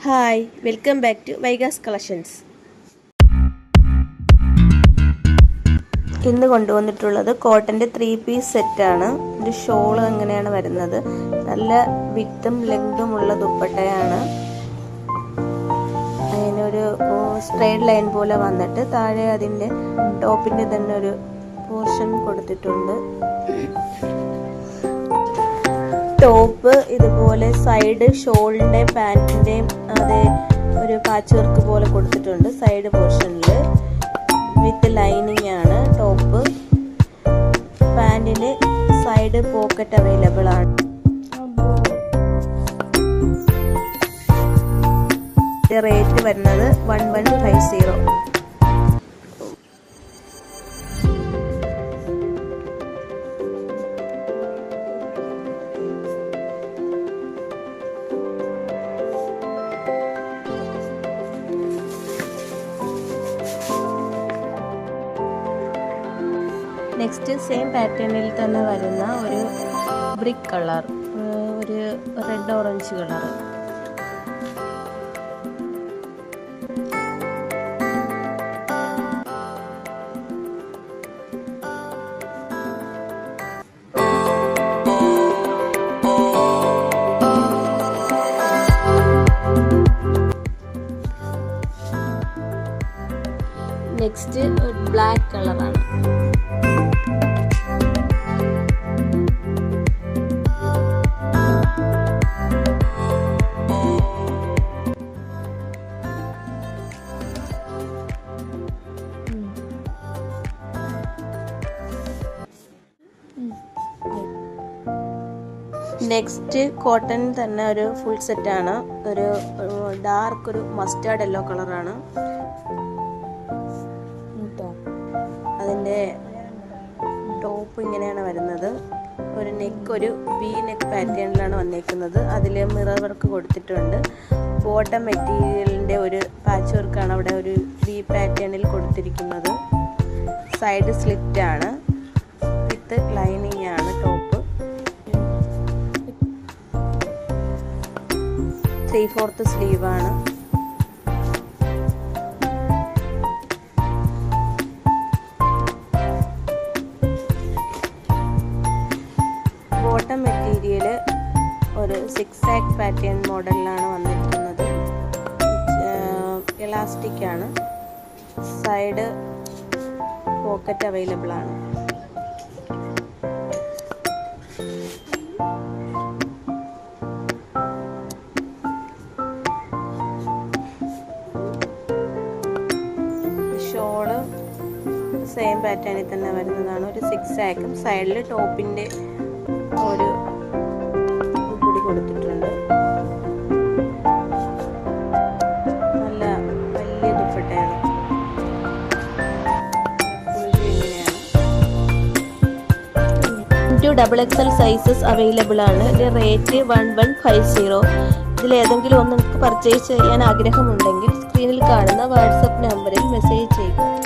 Hi, welcome back to Vaigas collections. ഇന്ന് കൊണ്ടുവന്നിട്ടുള്ളത് കോട്ടൻ്റെ 3 പീസ് സെറ്റാണ്. ഒരു ഷോൾ അങ്ങനെയാണ് വരുന്നത്. നല്ല വിത്തും ലെങ്തും ഉള്ള ദുപ്പട്ടയാണ്. അതിനൊരു സ്ട്രെയിറ്റ് ലൈൻ പോലെ വന്നിട്ട് താഴെ അതിൻ്റെ ടോപ്പിൻ്റെ തന്നെ ഒരു പോർഷൻ കൊടുത്തിട്ടുണ്ട്. ടോപ്പ് ഇതുപോലെ സൈഡ് ഷോളിൻ്റെ പാൻറ്റിൻ്റെയും അതേ ഒരു പാച്ച് വർക്ക് പോലെ കൊടുത്തിട്ടുണ്ട്. സൈഡ് പോർഷനിൽ വിത്ത് ലൈനിങ് ആണ് ടോപ്പ്. പാൻറ്റിന് സൈഡ് പോക്കറ്റ് അവൈലബിൾ ആണ്. റേറ്റ് വരുന്നത് 1150. നെക്സ്റ്റ് സെയിം പാറ്റേണിൽ തന്നെ വരുന്ന ഒരു ബ്രിക്ക് കളർ, ഒരു റെഡ് ഓറഞ്ച് കളർ. നെക്സ്റ്റ് ഒരു ബ്ലാക്ക് കളറാണ്. നെക്സ്റ്റ് കോട്ടൺ തന്നെ ഒരു ഫുൾ സെറ്റാണ്. ഒരു ഡാർക്ക് ഒരു മസ്റ്റാർഡ് യെല്ലോ കളറാണ്. അതിൻ്റെ ടോപ്പ് ഇങ്ങനെയാണ് വരുന്നത്. ഒരു നെക്ക് ഒരു വി നെക്ക് പാറ്റേണിലാണ് വന്നേക്കുന്നത്. അതിൽ മിറർ വർക്ക് കൊടുത്തിട്ടുണ്ട്. ബോട്ടം മെറ്റീരിയലിൻ്റെ ഒരു പാച്ച് വർക്കാണ് അവിടെ ഒരു വി പാറ്റേണിൽ കൊടുത്തിരിക്കുന്നത്. സൈഡ് സ്ലിറ്റ് ആണ്, വിത്ത് ലൈനിങ് ആണ് ടോപ്പ്. 3/4 സ്ലീവ് ആണ്. ബോട്ടം മെറ്റീരിയൽ ഒരു 6 പാറ്റേൺ മോഡലിലാണ് വന്നിരിക്കുന്നത്. ഇലാസ്റ്റിക് ആണ്. സൈഡ് പോക്കറ്റ് അവൈലബിൾ ആണ്. ഷോള് സെയിം പാറ്റേണിൽ തന്നെ വരുന്നതാണ്. ഒരു 6 സൈഡിൽ ടോപ്പിൻ്റെ ഒരു കൂടി കൊടുത്തിട്ടുണ്ട്. നല്ല വലിയ ദുപ്പട്ടയാണ്. XXL സൈസസ് അവൈലബിൾ ആണ്. ഇതിന്റെ റേറ്റ് 1150. ഇതിലേതെങ്കിലും ഒന്ന് നിങ്ങൾക്ക് പർച്ചേസ് ചെയ്യാൻ ആഗ്രഹമുണ്ടെങ്കിൽ സ്ക്രീനിൽ കാണുന്ന വാട്സപ്പ് നമ്പറിൽ മെസ്സേജ് ചെയ്യുക.